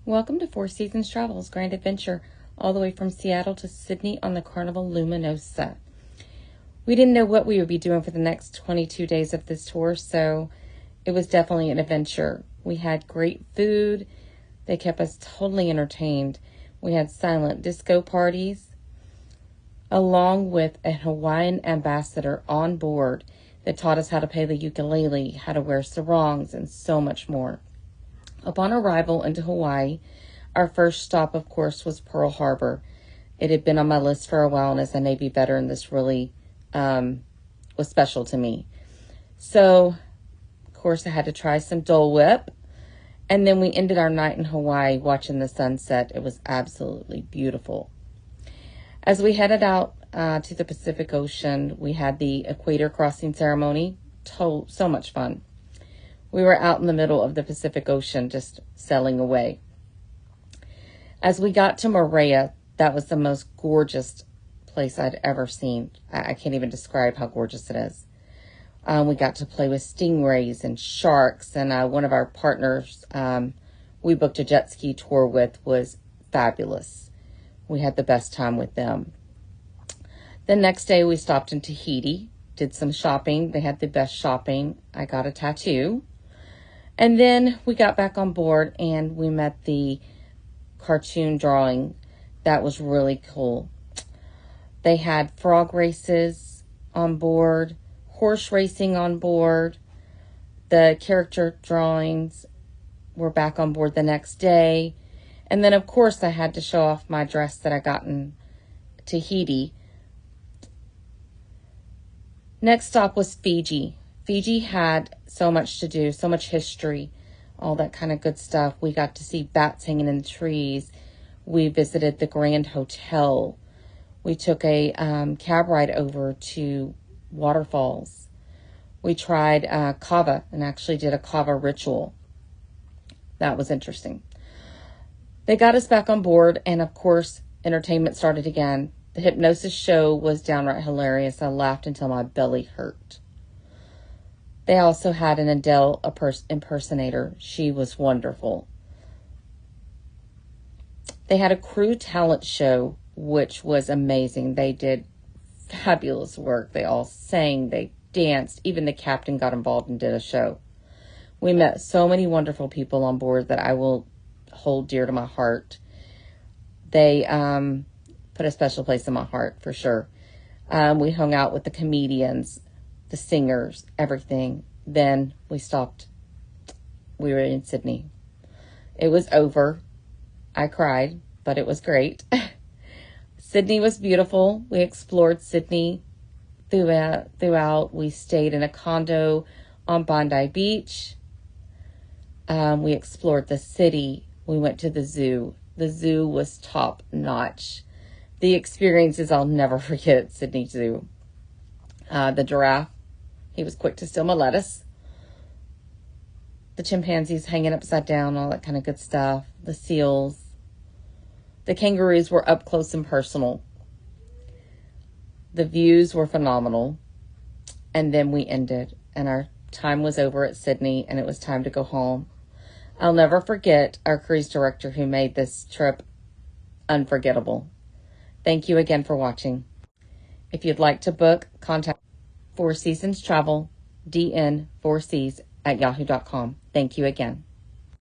Welcome to Four Seasons Travel's Grand Adventure, all the way from Seattle to Sydney on the Carnival Luminosa. We didn't know what we would be doing for the next 22 days of this tour, so it was definitely an adventure. We had great food. They kept us totally entertained. We had silent disco parties, along with a Hawaiian ambassador on board that taught us how to play the ukulele, how to wear sarongs, and so much more. Upon arrival into Hawaii, our first stop, of course, was Pearl Harbor. It had been on my list for a while, and as a Navy veteran, this really was special to me. So, of course, I had to try some Dole Whip. And then we ended our night in Hawaii watching the sunset. It was absolutely beautiful. As we headed out to the Pacific Ocean, we had the equator crossing ceremony. So much fun. We were out in the middle of the Pacific Ocean, just sailing away. As we got to Moorea, that was the most gorgeous place I'd ever seen. I can't even describe how gorgeous it is. We got to play with stingrays and sharks, and one of our partners we booked a jet ski tour with was fabulous. We had the best time with them. The next day we stopped in Tahiti, did some shopping. They had the best shopping. I got a tattoo. And then we got back on board and we met the cartoon drawing. That was really cool. They had frog races on board, horse racing on board. The character drawings were back on board the next day. And then, of course, I had to show off my dress that I got in Tahiti. Next stop was Fiji. Fiji had so much to do, so much history, all that kind of good stuff. We got to see bats hanging in the trees. We visited the Grand Hotel. We took a cab ride over to waterfalls. We tried kava and actually did a kava ritual. That was interesting. They got us back on board, and of course, entertainment started again. The hypnosis show was downright hilarious. I laughed until my belly hurt. They also had an Adele impersonator. She was wonderful. They had a crew talent show, which was amazing. They did fabulous work. They all sang, they danced. Even the captain got involved and did a show. We met so many wonderful people on board that I will hold dear to my heart. They put a special place in my heart for sure. We hung out with the comedians, the singers, everything. Then we stopped. We were in Sydney. It was over. I cried, but it was great. Sydney was beautiful. We explored Sydney throughout. We stayed in a condo on Bondi Beach. We explored the city. We went to the zoo. The zoo was top notch. The experiences I'll never forget at Sydney Zoo. The giraffe, he was quick to steal my lettuce. The chimpanzees hanging upside down, all that kind of good stuff. The seals. The kangaroos were up close and personal. The views were phenomenal. And then we ended, and our time was over at Sydney, and it was time to go home. I'll never forget our cruise director who made this trip unforgettable. Thank you again for watching. If you'd like to book, contact Four Seasons Travel, DN4Cs at yahoo.com. Thank you again.